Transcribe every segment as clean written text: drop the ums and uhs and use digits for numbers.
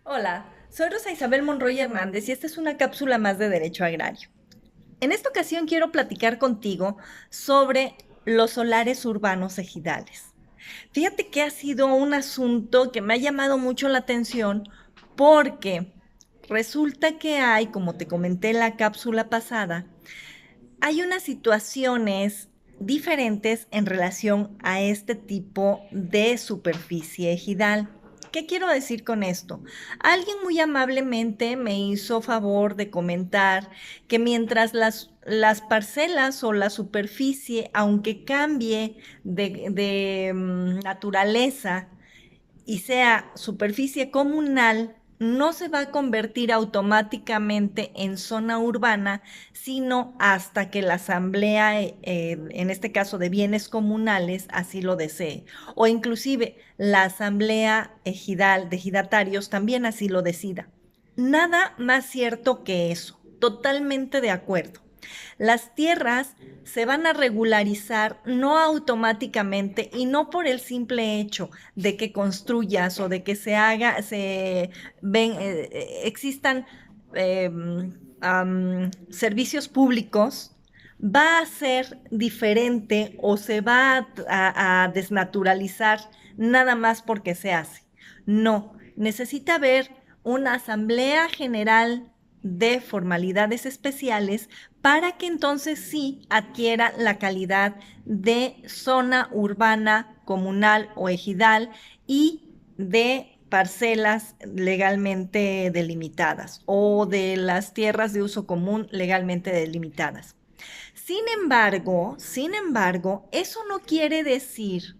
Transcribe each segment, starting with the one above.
Hola, soy Rosa Isabel Monroy Hernández y esta es una cápsula más de Derecho Agrario. En esta ocasión quiero platicar contigo sobre los solares urbanos ejidales. Fíjate que ha sido un asunto que me ha llamado mucho la atención porque resulta que hay, como te comenté en la cápsula pasada, hay unas situaciones diferentes en relación a este tipo de superficie ejidal. ¿Qué quiero decir con esto? Alguien muy amablemente me hizo favor de comentar que mientras las parcelas o la superficie, aunque cambie de naturaleza y sea superficie comunal, no se va a convertir automáticamente en zona urbana, sino hasta que la asamblea, en este caso de bienes comunales, así lo desee. O inclusive la asamblea ejidal de ejidatarios también así lo decida. Nada más cierto que eso. Totalmente de acuerdo. Las tierras se van a regularizar no automáticamente y no por el simple hecho de que construyas o de que existan eh, servicios públicos, va a ser diferente o se va a desnaturalizar nada más porque se hace. No, necesita haber una asamblea general de formalidades especiales para que entonces sí adquiera la calidad de zona urbana, comunal o ejidal y de parcelas legalmente delimitadas o de las tierras de uso común legalmente delimitadas. Sin embargo, eso no quiere decir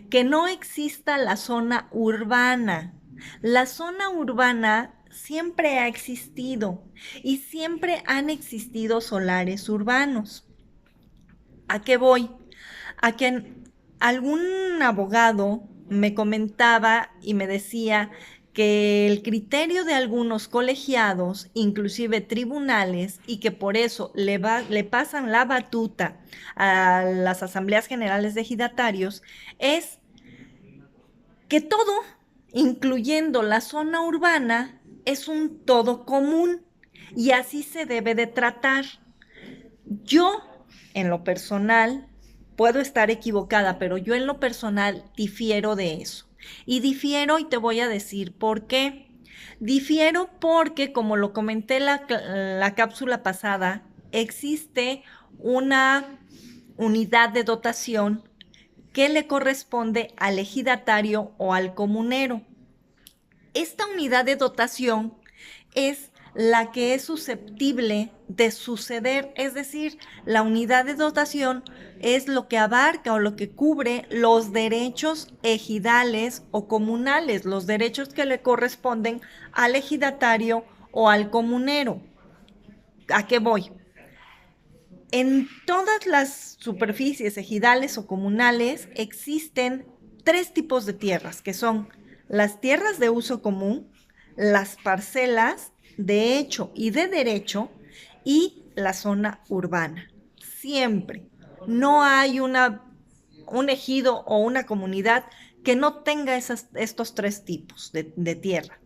que no exista la zona urbana. La zona urbana siempre ha existido y siempre han existido solares urbanos. ¿A qué voy? A que algún abogado me comentaba y me decía que el criterio de algunos colegiados, inclusive tribunales, y que por eso le pasan la batuta a las asambleas generales de ejidatarios, es que todo, incluyendo la zona urbana, es un todo común y así se debe de tratar. Yo, en lo personal, puedo estar equivocada, pero yo en lo personal difiero de eso. Y difiero y te voy a decir por qué. Difiero porque, como lo comenté la cápsula pasada, existe una unidad de dotación que le corresponde al ejidatario o al comunero. Esta unidad de dotación es la que es susceptible de suceder, es decir, la unidad de dotación es lo que abarca o lo que cubre los derechos ejidales o comunales, los derechos que le corresponden al ejidatario o al comunero. ¿A qué voy? En todas las superficies ejidales o comunales existen tres tipos de tierras, que son las tierras de uso común, las parcelas de hecho y de derecho y la zona urbana. Siempre. No hay un ejido o una comunidad que no tenga estos tres tipos de tierra.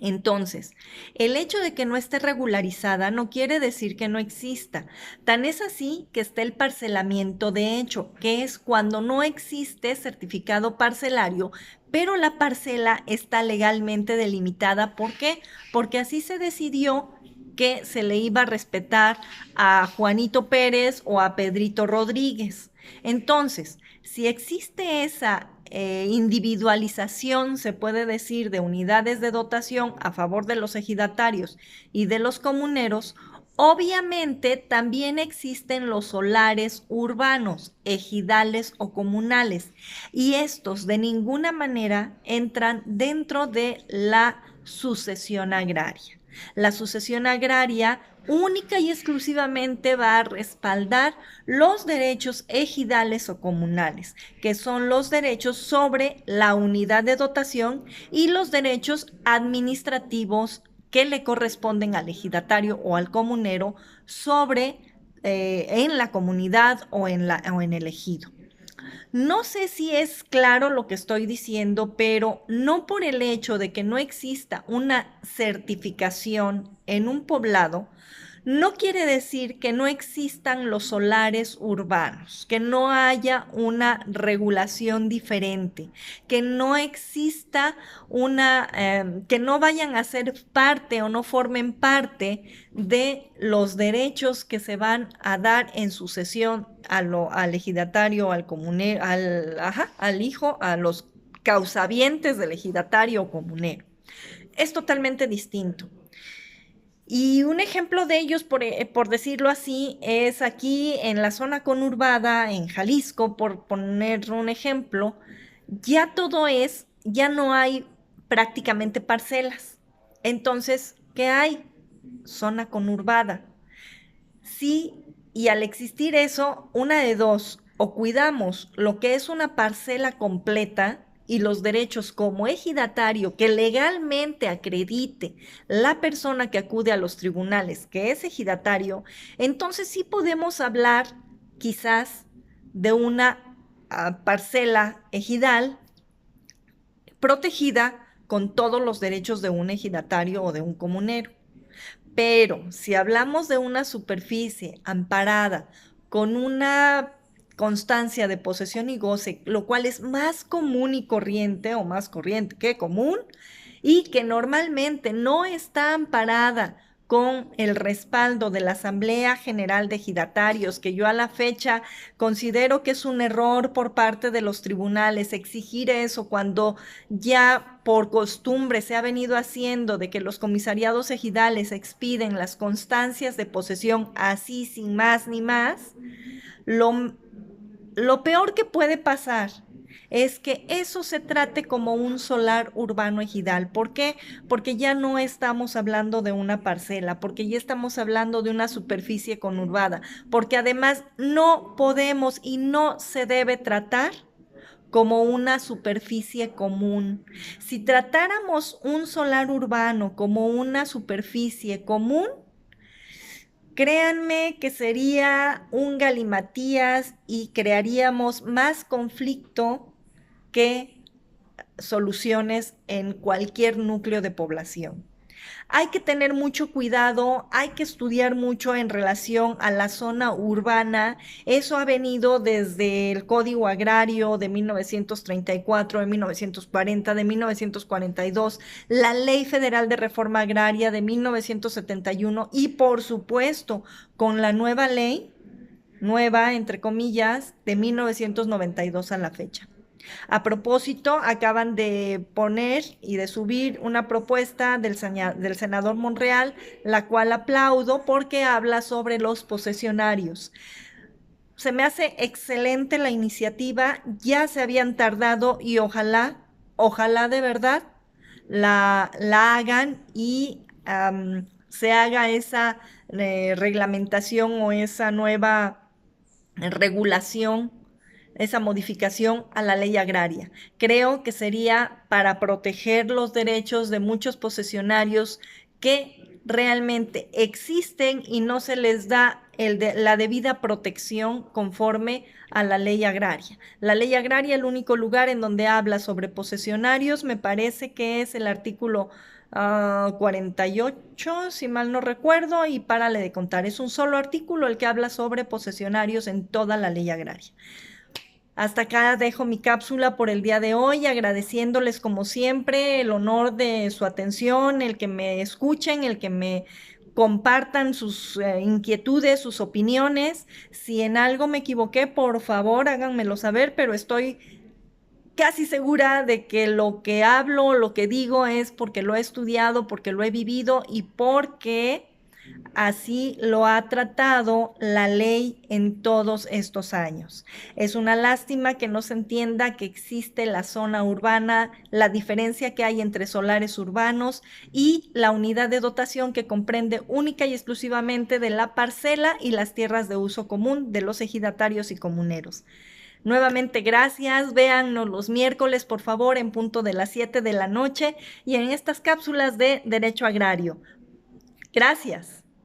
Entonces, el hecho de que no esté regularizada no quiere decir que no exista. Tan es así que está el parcelamiento de hecho, que es cuando no existe certificado parcelario, pero la parcela está legalmente delimitada. ¿Por qué? Porque así se decidió que se le iba a respetar a Juanito Pérez o a Pedrito Rodríguez. Entonces, si existe esa individualización, se puede decir, de unidades de dotación a favor de los ejidatarios y de los comuneros, obviamente también existen los solares urbanos, ejidales o comunales, y estos de ninguna manera entran dentro de la sucesión agraria. La sucesión agraria única y exclusivamente va a respaldar los derechos ejidales o comunales, que son los derechos sobre la unidad de dotación y los derechos administrativos que le corresponden al ejidatario o al comunero sobre en la comunidad o en el ejido. No sé si es claro lo que estoy diciendo, pero no por el hecho de que no exista una certificación en un poblado, no quiere decir que no existan los solares urbanos, que no haya una regulación diferente, que no exista que no vayan a ser parte o no formen parte de los derechos que se van a dar en sucesión al ejidatario, al comunero, al hijo, a los causavientes del ejidatario o comunero. Es totalmente distinto. Y un ejemplo de ellos, por decirlo así, es aquí en la zona conurbada, en Jalisco, por poner un ejemplo, ya no hay prácticamente parcelas. Entonces, ¿qué hay? Zona conurbada. Sí, y al existir eso, una de dos, o cuidamos lo que es una parcela completa y los derechos como ejidatario que legalmente acredite la persona que acude a los tribunales que es ejidatario, entonces sí podemos hablar quizás de una parcela ejidal protegida con todos los derechos de un ejidatario o de un comunero. Pero si hablamos de una superficie amparada con una constancia de posesión y goce, lo cual es más común y corriente o más corriente que común, y que normalmente no está amparada con el respaldo de la Asamblea General de Ejidatarios, que yo a la fecha considero que es un error por parte de los tribunales exigir eso cuando ya por costumbre se ha venido haciendo de que los comisariados ejidales expiden las constancias de posesión así sin más ni más. Lo peor que puede pasar es que eso se trate como un solar urbano ejidal. ¿Por qué? Porque ya no estamos hablando de una parcela, porque ya estamos hablando de una superficie conurbada, porque además no podemos y no se debe tratar como una superficie común. Si tratáramos un solar urbano como una superficie común, créanme que sería un galimatías y crearíamos más conflicto que soluciones en cualquier núcleo de población. Hay que tener mucho cuidado, hay que estudiar mucho en relación a la zona urbana. Eso ha venido desde el Código Agrario de 1934, de 1940, de 1942, la Ley Federal de Reforma Agraria de 1971 y por supuesto con la nueva ley, nueva entre comillas, de 1992 a la fecha. A propósito, acaban de poner y de subir una propuesta del senador Monreal, la cual aplaudo porque habla sobre los posesionarios. Se me hace excelente la iniciativa, ya se habían tardado y ojalá de verdad la hagan y se haga esa reglamentación o esa nueva regulación, esa modificación a la ley agraria. Creo que sería para proteger los derechos de muchos posesionarios que realmente existen y no se les da la debida protección conforme a la ley agraria. La ley agraria, el único lugar en donde habla sobre posesionarios, me parece que es el artículo 48, si mal no recuerdo, y párale de contar. Es un solo artículo el que habla sobre posesionarios en toda la ley agraria. Hasta acá dejo mi cápsula por el día de hoy, agradeciéndoles como siempre el honor de su atención, el que me escuchen, el que me compartan sus inquietudes, sus opiniones. Si en algo me equivoqué, por favor, háganmelo saber, pero estoy casi segura de que lo que hablo, lo que digo es porque lo he estudiado, porque lo he vivido y porque así lo ha tratado la ley en todos estos años. Es una lástima que no se entienda que existe la zona urbana, la diferencia que hay entre solares urbanos y la unidad de dotación que comprende única y exclusivamente de la parcela y las tierras de uso común de los ejidatarios y comuneros. Nuevamente, gracias. Véannos los miércoles, por favor, en punto de las 7 de la noche y en estas cápsulas de Derecho Agrario. Gracias.